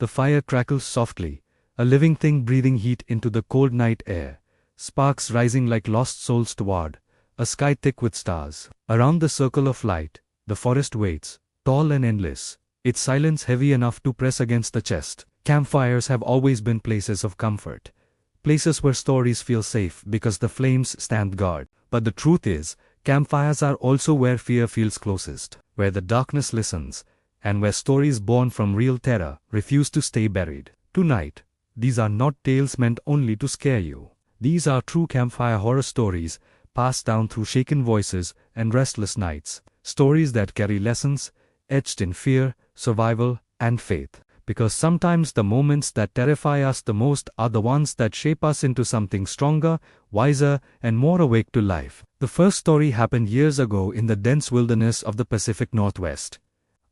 The fire crackles softly, a living thing breathing heat into the cold night air, sparks rising like lost souls toward a sky thick with stars. Around the circle of light, the forest waits, tall and endless, its silence heavy enough to press against the chest. Campfires have always been places of comfort, places where stories feel safe because the flames stand guard. But the truth is, campfires are also where fear feels closest, where the darkness listens, and where stories born from real terror refuse to stay buried. Tonight, these are not tales meant only to scare you. These are true campfire horror stories, passed down through shaken voices and restless nights. Stories that carry lessons, etched in fear, survival, and faith. Because sometimes the moments that terrify us the most are the ones that shape us into something stronger, wiser, and more awake to life. The first story happened years ago in the dense wilderness of the Pacific Northwest.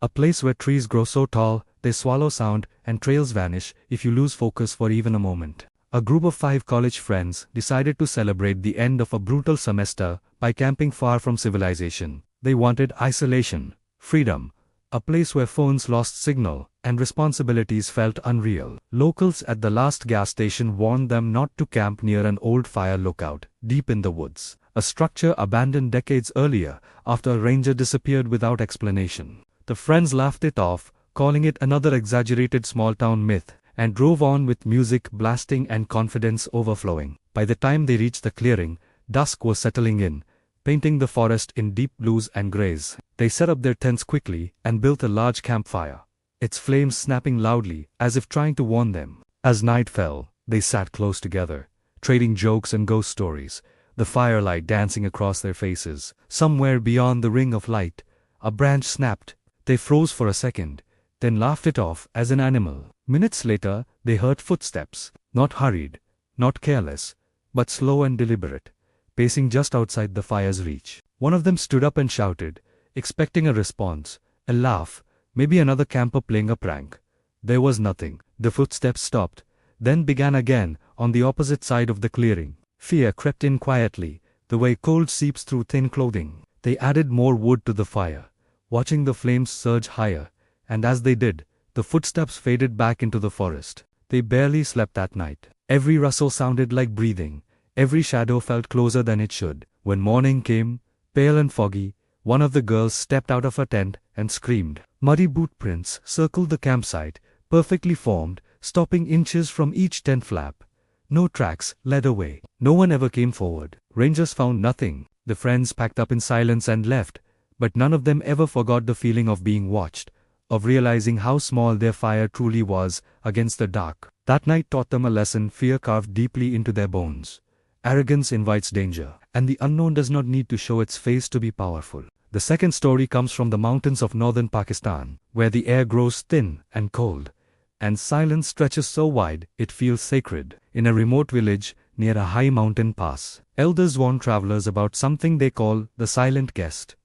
A place where trees grow so tall, they swallow sound, and trails vanish if you lose focus for even a moment. A group of 5 college friends decided to celebrate the end of a brutal semester by camping far from civilization. They wanted isolation, freedom, a place where phones lost signal, and responsibilities felt unreal. Locals at the last gas station warned them not to camp near an old fire lookout, deep in the woods, a structure abandoned decades earlier after a ranger disappeared without explanation. The friends laughed it off, calling it another exaggerated small-town myth, and drove on with music blasting and confidence overflowing. By the time they reached the clearing, dusk was settling in, painting the forest in deep blues and grays. They set up their tents quickly and built a large campfire, its flames snapping loudly as if trying to warn them. As night fell, they sat close together, trading jokes and ghost stories, the firelight dancing across their faces. Somewhere beyond the ring of light, a branch snapped. They froze for a second, then laughed it off as an animal. Minutes later, they heard footsteps, not hurried, not careless, but slow and deliberate, pacing just outside the fire's reach. One of them stood up and shouted, expecting a response, a laugh, maybe another camper playing a prank. There was nothing. The footsteps stopped, then began again, on the opposite side of the clearing. Fear crept in quietly, the way cold seeps through thin clothing. They added more wood to the fire, watching the flames surge higher, and as they did, the footsteps faded back into the forest. They barely slept that night. Every rustle sounded like breathing, every shadow felt closer than it should. When morning came, pale and foggy, one of the girls stepped out of her tent and screamed. Muddy boot prints circled the campsite, perfectly formed, stopping inches from each tent flap. No tracks led away. No one ever came forward. Rangers found nothing. The friends packed up in silence and left, but none of them ever forgot the feeling of being watched, of realizing how small their fire truly was against the dark. That night taught them a lesson fear carved deeply into their bones. Arrogance invites danger, and the unknown does not need to show its face to be powerful. The second story comes from the mountains of northern Pakistan, where the air grows thin and cold, and silence stretches so wide it feels sacred. In a remote village near a high mountain pass, elders warn travelers about something they call the silent guest.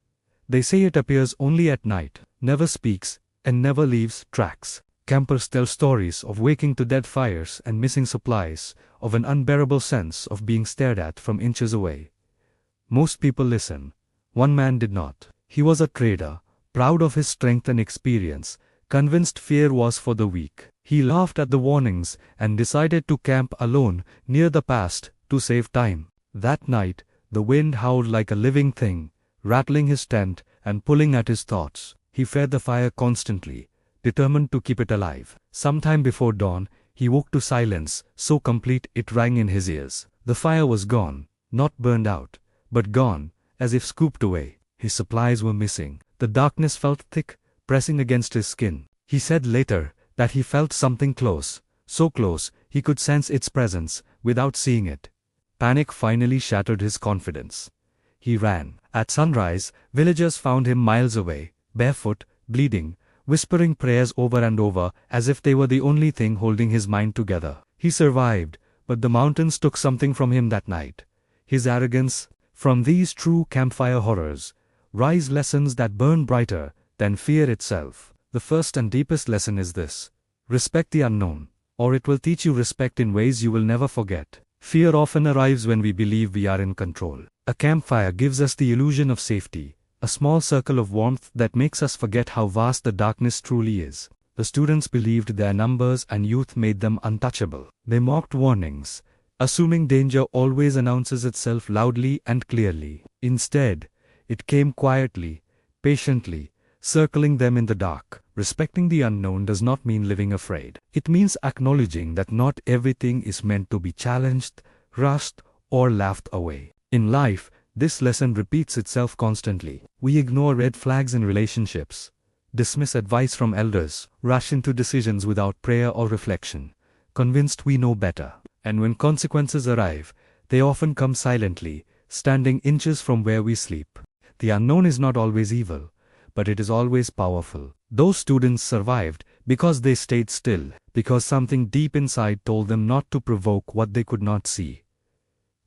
They say it appears only at night, never speaks, and never leaves tracks. Campers tell stories of waking to dead fires and missing supplies, of an unbearable sense of being stared at from inches away. Most people listen. One man did not. He was a trader, proud of his strength and experience, convinced fear was for the weak. He laughed at the warnings and decided to camp alone near the pass to save time. That night, the wind howled like a living thing, rattling his tent and pulling at his thoughts. He fed the fire constantly, determined to keep it alive. Sometime before dawn, he woke to silence, so complete it rang in his ears. The fire was gone, not burned out, but gone, as if scooped away. His supplies were missing. The darkness felt thick, pressing against his skin. He said later that he felt something close, so close he could sense its presence without seeing it. Panic finally shattered his confidence. He ran. At sunrise, villagers found him miles away, barefoot, bleeding, whispering prayers over and over as if they were the only thing holding his mind together. He survived, but the mountains took something from him that night. His arrogance. From these true campfire horrors rise lessons that burn brighter than fear itself. The first and deepest lesson is this: respect the unknown, or it will teach you respect in ways you will never forget. Fear often arrives when we believe we are in control. A campfire gives us the illusion of safety, a small circle of warmth that makes us forget how vast the darkness truly is. The students believed their numbers and youth made them untouchable. They mocked warnings, assuming danger always announces itself loudly and clearly. Instead, it came quietly, patiently, circling them in the dark. Respecting the unknown does not mean living afraid. It means acknowledging that not everything is meant to be challenged, rushed, or laughed away. In life, this lesson repeats itself constantly. We ignore red flags in relationships, dismiss advice from elders, rush into decisions without prayer or reflection, convinced we know better. And when consequences arrive, they often come silently, standing inches from where we sleep. The unknown is not always evil, but it is always powerful. Those students survived because they stayed still, because something deep inside told them not to provoke what they could not see.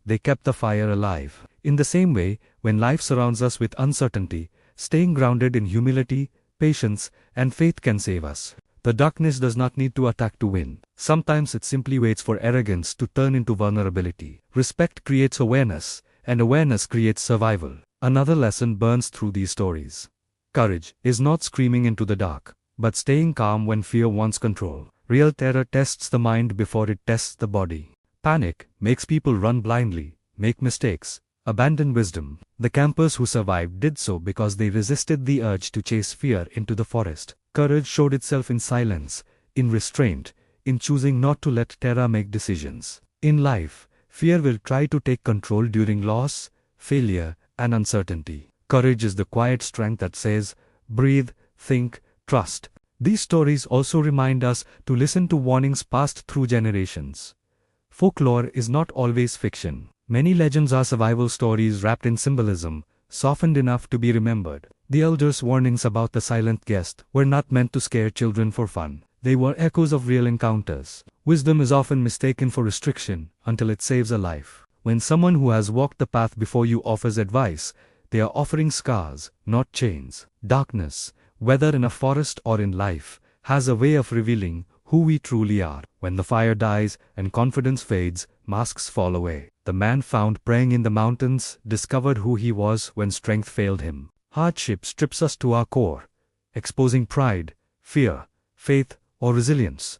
They kept the fire alive. In the same way, when life surrounds us with uncertainty, staying grounded in humility, patience, and faith can save us. The darkness does not need to attack to win. Sometimes it simply waits for arrogance to turn into vulnerability. Respect creates awareness, and awareness creates survival. Another lesson burns through these stories. Courage is not screaming into the dark, but staying calm when fear wants control. Real terror tests the mind before it tests the body. Panic makes people run blindly, make mistakes, abandon wisdom. The campers who survived did so because they resisted the urge to chase fear into the forest. Courage showed itself in silence, in restraint, in choosing not to let terror make decisions. In life, fear will try to take control during loss, failure, and uncertainty. Courage is the quiet strength that says, breathe, think, trust. These stories also remind us to listen to warnings passed through generations. Folklore is not always fiction. Many legends are survival stories wrapped in symbolism, softened enough to be remembered. The elders' warnings about the silent guest were not meant to scare children for fun. They were echoes of real encounters. Wisdom is often mistaken for restriction until it saves a life. When someone who has walked the path before you offers advice, they are offering scars, not chains. Darkness, whether in a forest or in life, has a way of revealing who we truly are. When the fire dies and confidence fades, masks fall away. The man found praying in the mountains discovered who he was when strength failed him. Hardship strips us to our core, exposing pride, fear, faith, or resilience.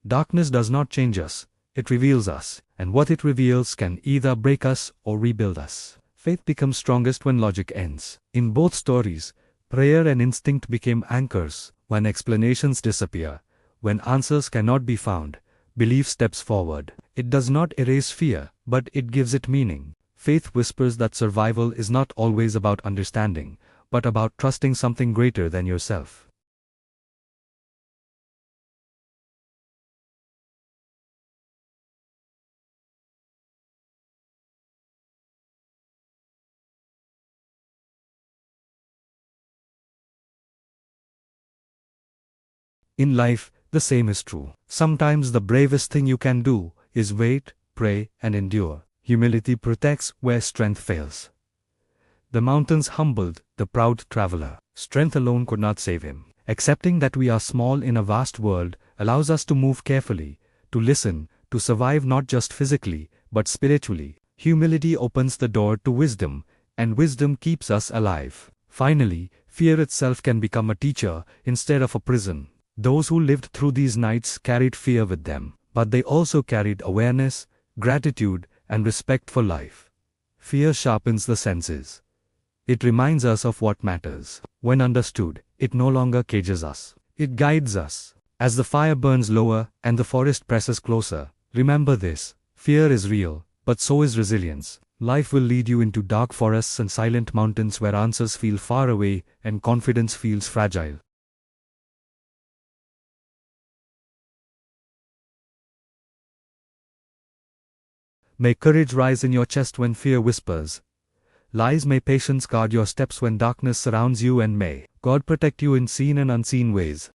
Darkness does not change us, it reveals us, and what it reveals can either break us or rebuild us. Faith becomes strongest when logic ends. In both stories, prayer and instinct became anchors. When explanations disappear, when answers cannot be found, belief steps forward. It does not erase fear, but it gives it meaning. Faith whispers that survival is not always about understanding, but about trusting something greater than yourself. In life, the same is true. Sometimes the bravest thing you can do is wait, pray, and endure. Humility protects where strength fails. The mountains humbled the proud traveler. Strength alone could not save him. Accepting that we are small in a vast world allows us to move carefully, to listen, to survive not just physically, but spiritually. Humility opens the door to wisdom, and wisdom keeps us alive. Finally, fear itself can become a teacher instead of a prison. Those who lived through these nights carried fear with them, but they also carried awareness, gratitude, and respect for life. Fear sharpens the senses. It reminds us of what matters. When understood, it no longer cages us. It guides us. As the fire burns lower and the forest presses closer, remember this: fear is real, but so is resilience. Life will lead you into dark forests and silent mountains where answers feel far away and confidence feels fragile. May courage rise in your chest when fear whispers lies. May patience guard your steps when darkness surrounds you, and may God protect you in seen and unseen ways.